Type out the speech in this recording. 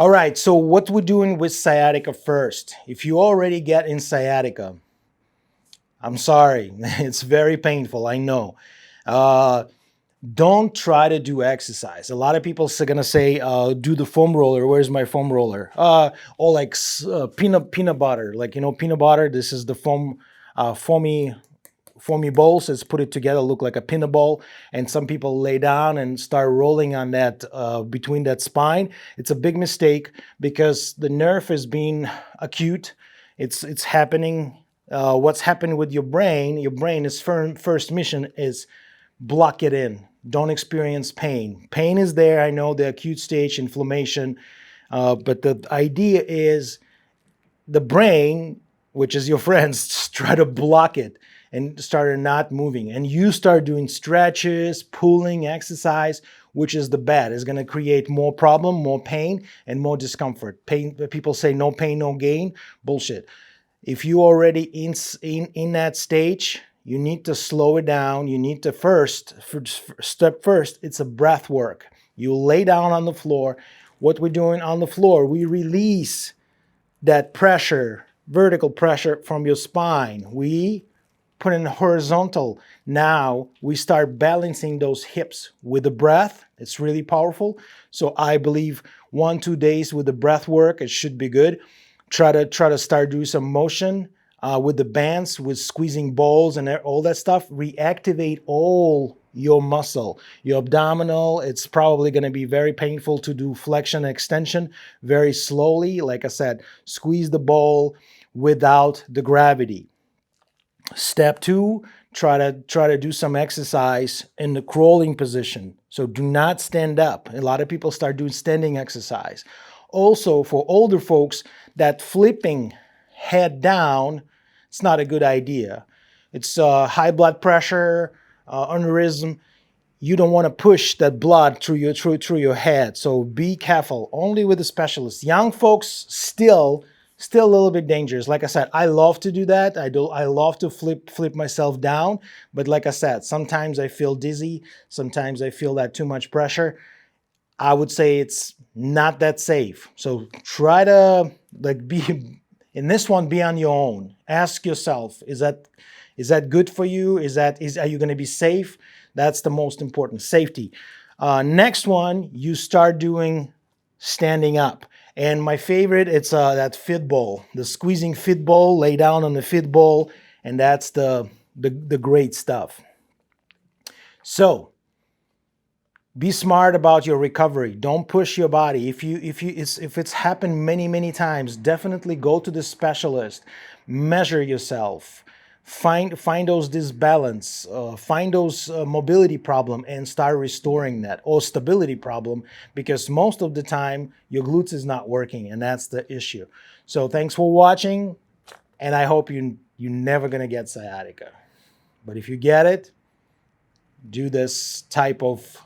All right, so what we're doing with sciatica first. If you already get in sciatica, I'm sorry, it's very painful, I know. Don't try to do exercise. A lot of people are gonna say, do the foam roller. Where's my foam roller? Or like peanut butter, like, peanut butter. This is the foamy balls. Let's put it together, look like a peanut ball. And some people lay down and start rolling on that between that spine. It's a big mistake because the nerve is being acute. It's happening. What's happening with your brain? Your brain is first mission is block it in. Don't experience pain. Pain is there. I know the acute stage inflammation, but the idea is the brain, which is your friends, try to block it and start not moving. And you start doing stretches, pulling, exercise, which is the bad. It's going to create more problem, more pain, and more discomfort. Pain. People say no pain, no gain. Bullshit. If you already in that stage, you need to slow it down. You need to step first, it's a breath work. You lay down on the floor. What we're doing on the floor, we release that pressure, vertical pressure from your spine. We put in horizontal. Now we start balancing those hips with the breath. It's really powerful. So I believe 1-2 days with the breath work, it should be good. Try to start doing some motion with the bands, with squeezing balls and all that stuff. Reactivate all your muscle, your abdominal. It's probably going to be very painful to do flexion and extension very slowly. Like I said, squeeze the ball without the gravity. Step 2, try to do some exercise in the crawling position. So do not stand up. A lot of people start doing standing exercise. Also, for older folks, that flipping head down, it's not a good idea. It's high blood pressure, aneurysm. You don't want to push that blood through your head. So be careful. Only with a specialist. Young folks still a little bit dangerous. Like I said, I love to do that. I love to flip myself down. But like I said, sometimes I feel dizzy. Sometimes I feel that too much pressure. I would say it's not that safe. So try to be in this one, be on your own. Ask yourself, is that good for you? Are you going to be safe? That's the most important, safety. Next one, you start doing standing up. And my favorite, it's that fit ball, the squeezing fit ball, lay down on the fit ball, and that's the great stuff. So be smart about your recovery. Don't push your body. If it's happened many times, definitely go to the specialist. Measure yourself. Find those disbalance. Find those mobility problem and start restoring that, or stability problem, because most of the time your glutes is not working, and that's the issue. So thanks for watching, and I hope you're never gonna get sciatica. But if you get it, do this type of